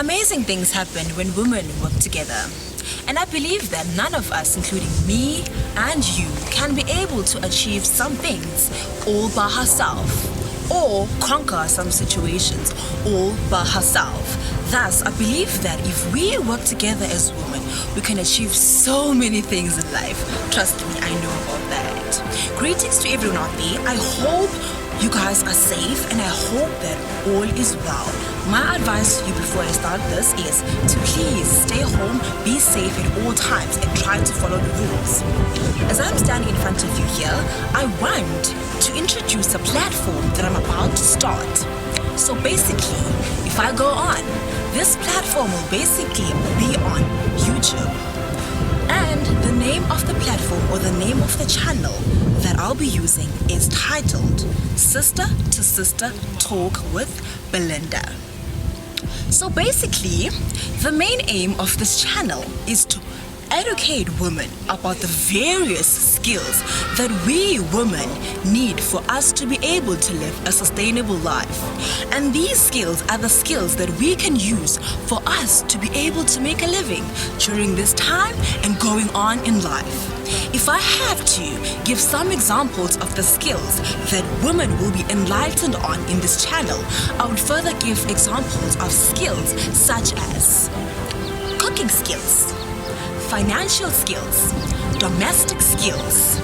Amazing things happen when women work together. And I believe that none of us, including me and you, can be able to achieve some things all by herself or conquer some situations all by herself. Thus, I believe that if we work together as women, we can achieve so many things in life. Trust me, I know about that. Greetings to everyone out there. I hope you guys are safe and I hope that all is well. My advice to you before I start this is to please stay home, be safe at all times and try to follow the rules. As I'm standing in front of you here, I want to introduce a platform that I'm about to start. So basically, if I go on, this platform will basically be on YouTube. And the name of the platform or the name of the channel that I'll be using is titled Sister to Sister Talk with Belinda. So basically, the main aim of this channel is to educate women about the various skills that we women need for us to be able to live a sustainable life. And these skills are the skills that we can use for us to be able to make a living during this time and going on in life. If I have to give some examples of the skills that women will be enlightened on in this channel, I would further give examples of skills such as cooking skills, financial skills, domestic skills,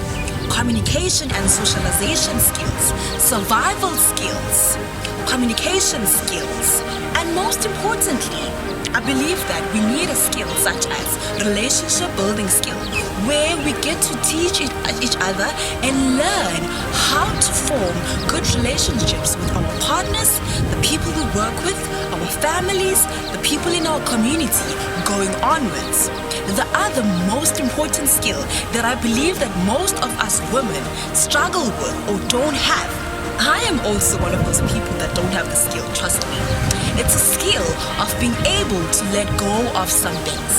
communication and socialization skills, survival skills, communication skills, and most importantly, I believe that we need a skill such as relationship building skill, where we get to teach each other and learn how to form good relationships with our partners, the people we work with, our families, the people in our community going onwards. The other most important skill that I believe that most of us women struggle with or don't have, I am also one of those people that don't have the skill, trust me. It's a skill of being able to let go of some things.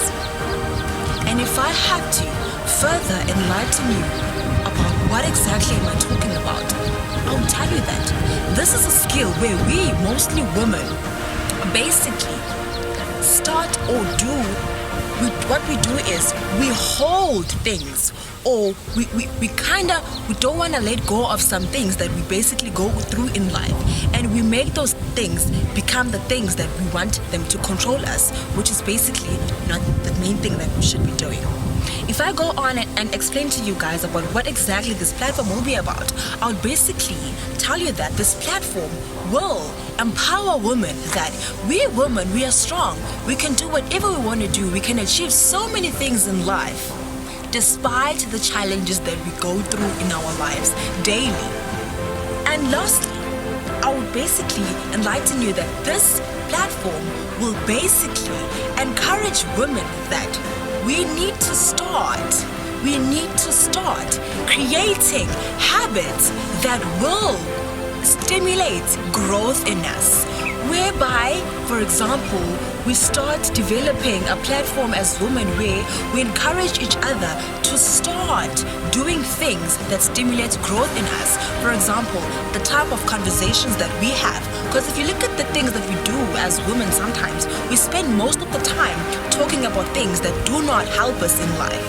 And if I had to further enlighten you about what exactly am I talking about, I will tell you that this is a skill where we, mostly women, basically start or do, what we do is we hold things, or we don't want to let go of some things that we basically go through in life, and we make those things become the things that we want them to control us, which is basically not the main thing that we should be doing. If I go on and explain to you guys about what exactly this platform will be about, I would basically tell you that this platform will empower women, that we women, we are strong, we can do whatever we want to do, we can achieve so many things in life despite the challenges that we go through in our lives daily. And lastly, I would basically enlighten you that this platform will basically encourage women that we need to start creating habits that will stimulate growth in us, whereby, for example, we start developing a platform as women where we encourage each other to start doing things that stimulate growth in us. For example, the type of conversations that we have. Because if you look at the things that we do as women, sometimes we spend most of the time talking about things that do not help us in life.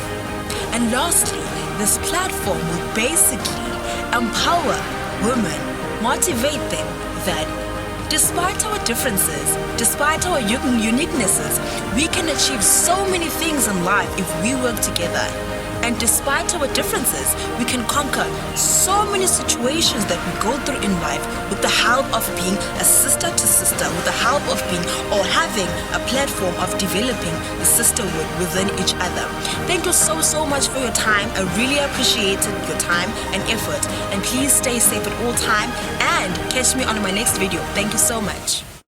And lastly, this platform will basically empower women, motivate them that despite our differences, despite our uniquenesses, we can achieve so many things in life if we work together. And despite our differences, we can conquer so many situations that we go through in life with the help of being a sister to sister, with the help of being or having a platform of developing the sisterhood within each other. Thank you so much for your time. I really appreciated your time and effort. And please stay safe at all time and catch me on my next video. Thank you so much.